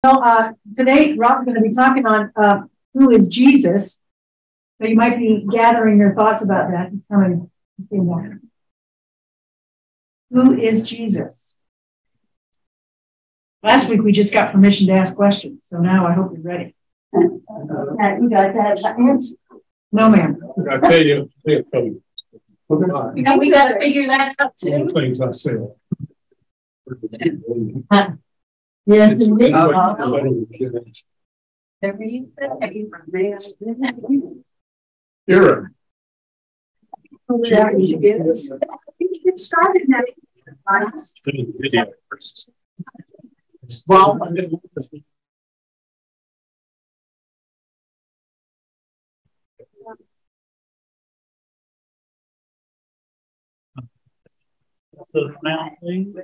Today, Rob's going to be talking on who is Jesus. So you might be gathering your thoughts about that. Who is Jesus? Last week, we just got permission to ask questions. So now I hope you're ready. You got that answer? No, ma'am. I tell you, we got to figure that out too. Things I said. Yes, Aaron. Get started now. Well, those now, please.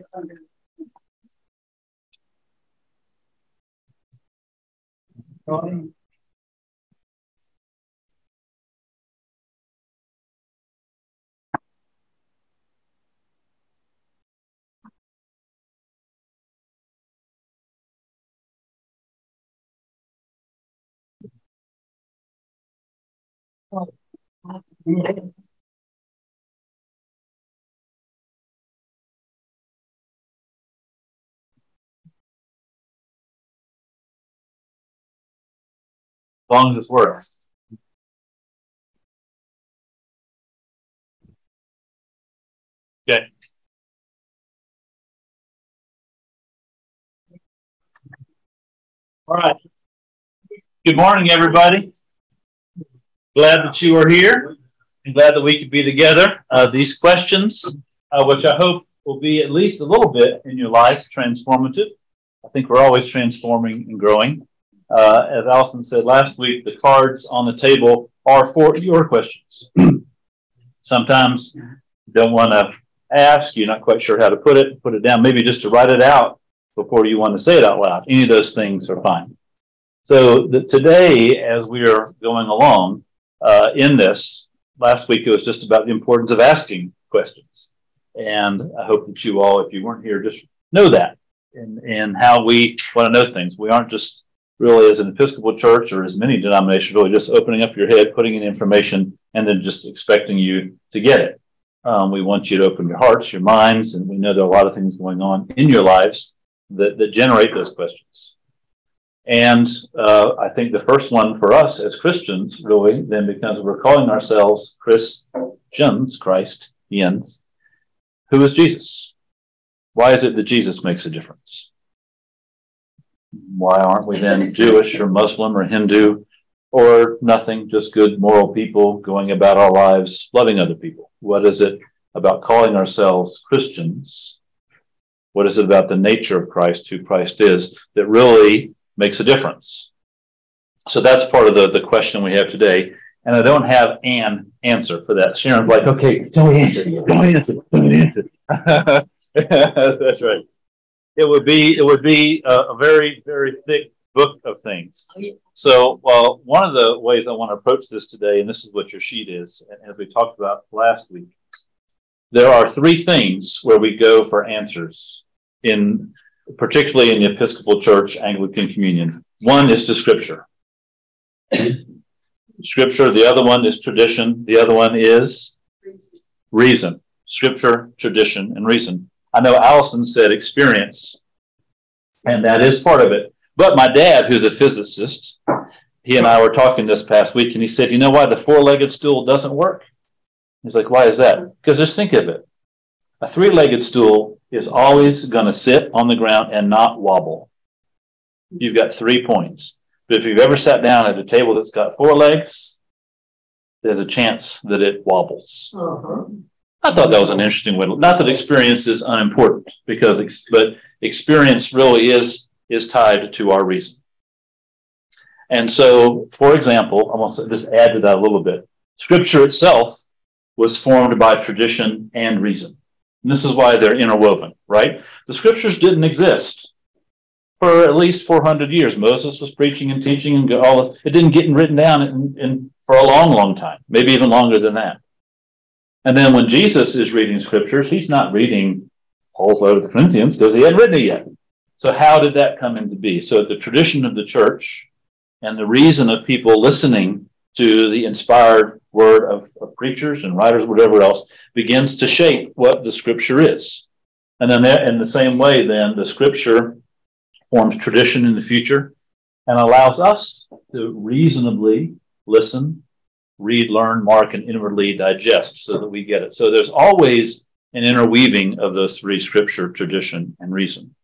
As long as this works. Okay. All right. Good morning, everybody. Glad that you are here and glad that we could be together. These questions, which I hope will be at least a little bit in your life transformative. I think we're always transforming and growing. As Allison said last week, the cards on the table are for your questions. Sometimes you don't want to ask, you're not quite sure how to put it down, maybe just to write it out before you want to say it out loud. Any of those things are fine. So today, as we are going along in this, last week it was just about the importance of asking questions. And I hope that you all, if you weren't here, just know that and how we want to know things. We aren't just really, as an Episcopal church or as many denominations, really just opening up your head, putting in information, and then just expecting you to get it. We want you to open your hearts, your minds, and we know there are a lot of things going on in your lives that generate those questions. And I think the first one for us as Christians really then becomes we're calling ourselves Christians, Christians. Who is Jesus? Why is it that Jesus makes a difference? Why aren't we then Jewish or Muslim or Hindu or nothing, just good moral people going about our lives, loving other people? What is it about calling ourselves Christians? What is it about the nature of Christ, who Christ is, that really makes a difference? So that's part of the question we have today. And I don't have an answer for that. Sharon's like, okay, tell me answer. Tell me answer. That's right. It would be a very, very thick book of things. So, well, one of the ways I want to approach this today, and this is what your sheet is, as we talked about last week, there are three things where we go for answers, particularly in the Episcopal Church, Anglican Communion. One is to Scripture. Scripture. The other one is tradition. The other one is reason. Scripture, tradition, and reason. I know Allison said experience, and that is part of it. But my dad, who's a physicist, he and I were talking this past week, and he said, you know why the four-legged stool doesn't work? He's like, why is that? Because just think of it. A three-legged stool is always going to sit on the ground and not wobble. You've got 3 points. But if you've ever sat down at a table that's got 4 legs, there's a chance that it wobbles. I thought that was an interesting way. Not that experience is unimportant, but experience really is tied to our reason. And so, for example, I'm going to just add to that a little bit. Scripture itself was formed by tradition and reason. And this is why they're interwoven, right? The Scriptures didn't exist for at least 400 years. Moses was preaching and teaching, and it didn't get written down for a long, long time, maybe even longer than that. And then when Jesus is reading Scriptures, he's not reading Paul's letter to the Corinthians because he hadn't written it yet. So how did that come into be? So the tradition of the church and the reason of people listening to the inspired word of preachers and writers, whatever else, begins to shape what the scripture is. And then in the same way, then the scripture forms tradition in the future and allows us to reasonably listen, read, learn, mark, and inwardly digest so that we get it. So there's always an interweaving of those three: scripture, tradition, and reason.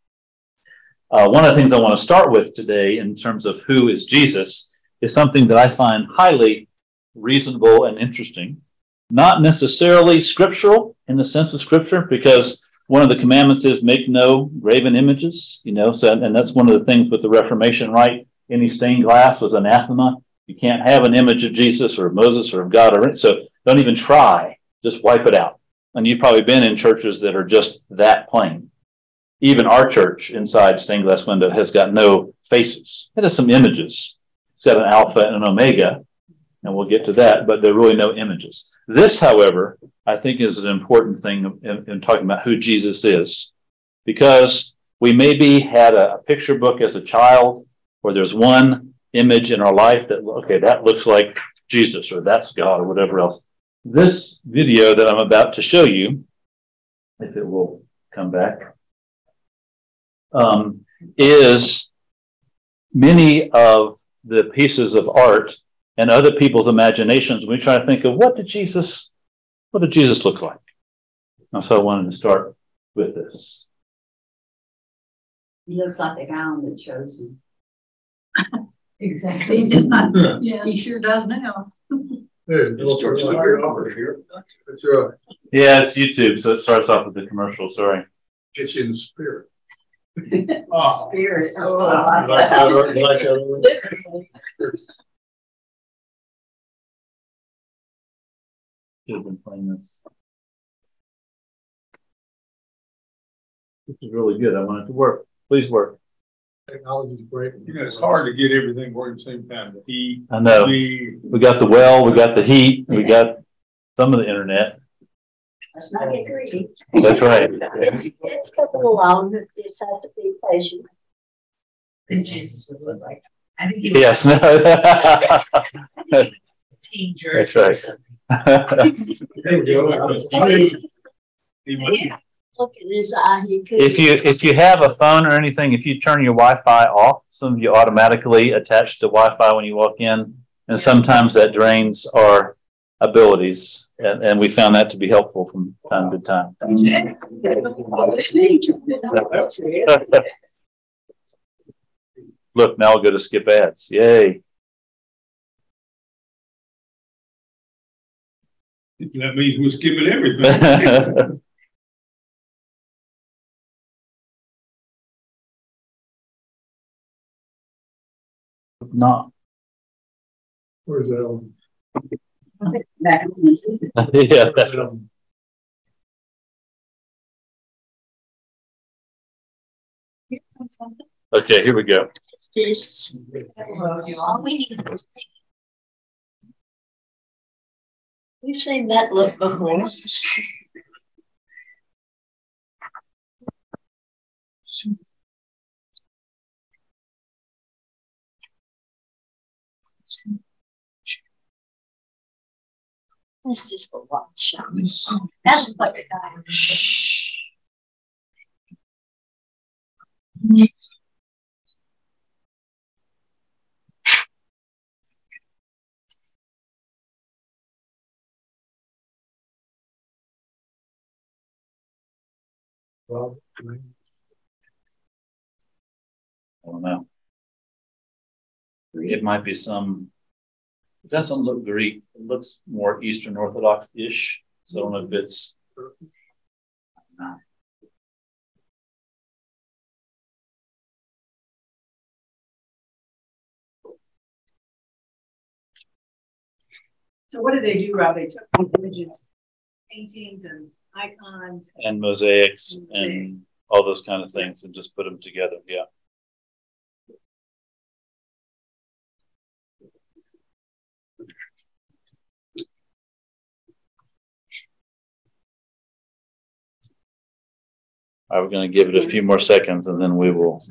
One of the things I want to start with today in terms of who is Jesus is something that I find highly reasonable and interesting. Not necessarily scriptural in the sense of scripture, because one of the commandments is make no graven images, so, and that's one of the things with the Reformation, right? Any stained glass was anathema. You can't have an image of Jesus or of Moses or of God, so don't even try. Just wipe it out. And you've probably been in churches that are just that plain. Even our church inside stained glass window has got no faces. It has some images. It's got an alpha and an omega, and we'll get to that, but there are really no images. This, however, I think is an important thing in talking about who Jesus is, because we maybe had a picture book as a child where there's one image in our life that, okay, that looks like Jesus or that's God or whatever else. This video that I'm about to show you, if it will come back, is many of the pieces of art and other people's imaginations. We try to think of what did Jesus look like? And so I wanted to start with this. He looks like the guy on The Chosen. Exactly. Yeah, he sure does now. Hey, here. That's right. Yeah, it's YouTube, so it starts off with the commercial. Sorry. Gets you in the spirit. Oh. Spirit. Oh, I like that. Should have been playing this. This is really good. I want it to work. Please work. Technology is great. It's hard to get everything working at the same time. The heat. I know. We got the well, we got the heat, we got some of the internet. Let's not get greedy. That's right. It's coming along. You just have to be patient. And Jesus would look like. I think he yes. teen That's right. There we go. Look at his eye. If you have a phone or anything, if you turn your Wi-Fi off, some of you automatically attach to Wi-Fi when you walk in, and sometimes that drains our abilities, and we found that to be helpful from time to time. Look, now I'll go to skip ads. Yay. That means we're skipping everything. Not. Where's that? Yeah. Okay, here we go. We've seen that look before. That's just a lot shot. That looks like a guy. Well, I don't know. It might be some. It doesn't look Greek. It looks more Eastern Orthodox-ish. So I don't know if it's. So what did they do, Rob? They took these images, paintings, and icons, and mosaics, and all those kind of things, and just put them together. Yeah. I'm going to give it a few more seconds and then we will.